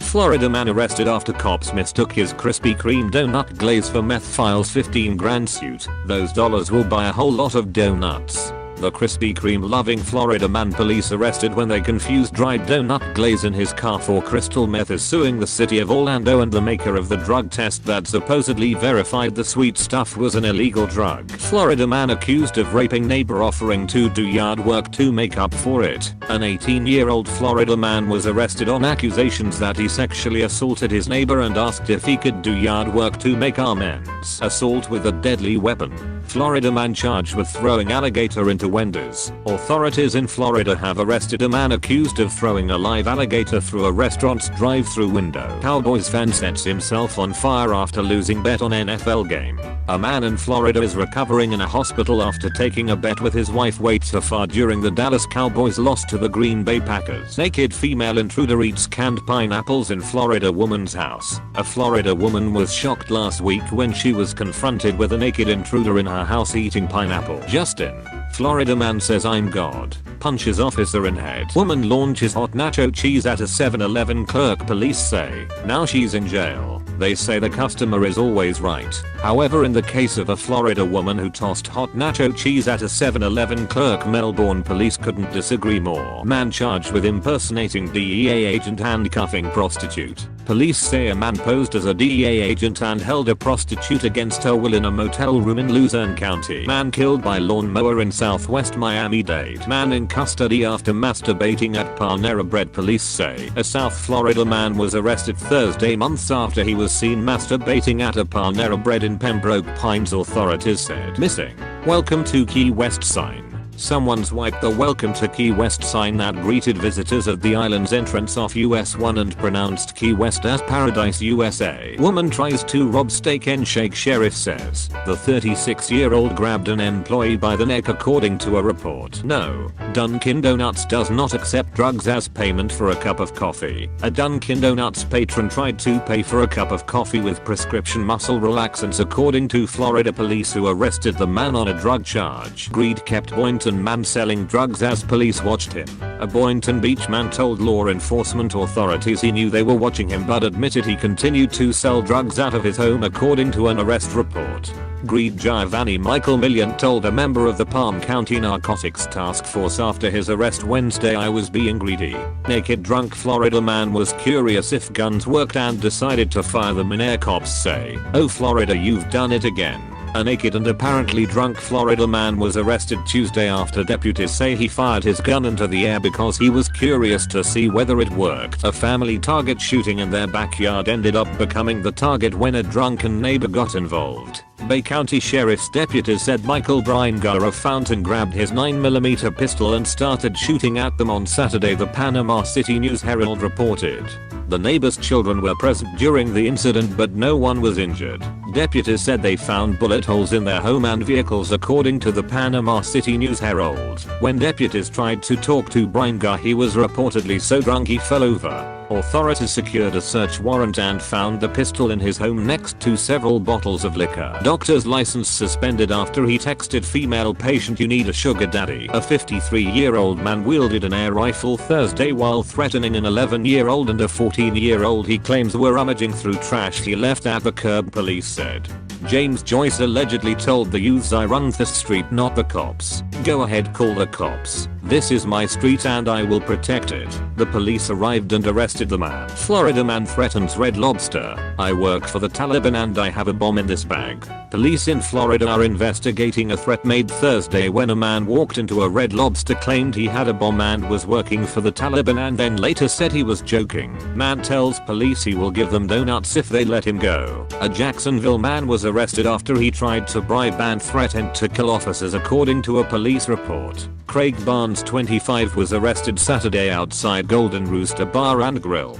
Florida man arrested after cops mistook his Krispy Kreme donut glaze for meth, files 15 grand suit. Those dollars will buy a whole lot of donuts. The Krispy Kreme loving Florida man police arrested when they confused dried donut glaze in his car for crystal meth is suing the city of Orlando and the maker of the drug test that supposedly verified the sweet stuff was an illegal drug. Florida man accused of raping neighbor offering to do yard work to make up for it. An 18-year-old Florida man was arrested on accusations that he sexually assaulted his neighbor and asked if he could do yard work to make amends. Assault with a deadly weapon. Florida man charged with throwing alligator into Wendy's. Authorities in Florida have arrested a man accused of throwing a live alligator through a restaurant's drive-through window. Cowboys fan sets himself on fire after losing bet on NFL game. A man in Florida is recovering in a hospital after taking a bet with his wife way too far during the Dallas Cowboys loss to the Green Bay Packers. Naked female intruder eats canned pineapples in Florida woman's house. A Florida woman was shocked last week when she was confronted with a naked intruder in her house eating pineapple. Justin, Florida man says I'm God, punches officer in head. Woman launches hot nacho cheese at a 7-Eleven clerk, police say. Now she's in jail. They say the customer is always right. However, in the case of a Florida woman who tossed hot nacho cheese at a 7-Eleven clerk, Melbourne police couldn't disagree more. Man charged with impersonating DEA agent handcuffing prostitute. Police say a man posed as a DEA agent and held a prostitute against her will in a motel room in Luzerne County. Man killed by lawnmower in southwest Miami-Dade. Man in custody after masturbating at Panera Bread, police say. A South Florida man was arrested Thursday months after he was seen masturbating at a Panera Bread in Pembroke Pines, authorities said. Missing. Welcome to Key West sign. Someone's wiped the welcome to Key West sign that greeted visitors at the island's entrance off US 1 and pronounced Key West as Paradise, USA. Woman tries to rob Steak and Shake, sheriff says. The 36-year-old grabbed an employee by the neck according to a report. No, Dunkin' Donuts does not accept drugs as payment for a cup of coffee. A Dunkin' Donuts patron tried to pay for a cup of coffee with prescription muscle relaxants, according to Florida police, who arrested the man on a drug charge. Greed kept Boynton man selling drugs as police watched him. A Boynton Beach man told law enforcement authorities he knew they were watching him but admitted he continued to sell drugs out of his home, according to an arrest report. Greed Giovanni Michael Millian told a member of the Palm County Narcotics Task Force after his arrest Wednesday, I was being greedy. Naked drunk Florida man was curious if guns worked and decided to fire them in air, cops say. Oh Florida, you've done it again. A naked and apparently drunk Florida man was arrested Tuesday after deputies say he fired his gun into the air because he was curious to see whether it worked. A family target shooting in their backyard ended up becoming the target when a drunken neighbor got involved. Bay County Sheriff's deputies said Michael Breingar of Fountain grabbed his 9mm pistol and started shooting at them on Saturday, the Panama City News Herald reported. The neighbor's children were present during the incident but no one was injured. Deputies said they found bullet holes in their home and vehicles, according to the Panama City News Herald. When deputies tried to talk to Breingar, he was reportedly so drunk he fell over. Authorities secured a search warrant and found the pistol in his home next to several bottles of liquor. Doctor's license suspended after he texted female patient, you need a sugar daddy. A 53-year-old man wielded an air rifle Thursday while threatening an 11-year-old and a 14-year-old he claims were rummaging through trash he left at the curb, police said. James Joyce allegedly told the youths, I run this street, not the cops. Go ahead, call the cops. This is my street and I will protect it. The police arrived and arrested the man. Florida man threatens Red Lobster. I work for the Taliban and I have a bomb in this bag. Police in Florida are investigating a threat made Thursday when a man walked into a Red Lobster, claimed he had a bomb and was working for the Taliban, and then later said he was joking. Man tells police he will give them donuts if they let him go. A Jacksonville man was arrested after he tried to bribe and threatened to kill officers, according to a police report. Craig Barnes, 25, was arrested Saturday outside Golden Rooster Bar and Grill.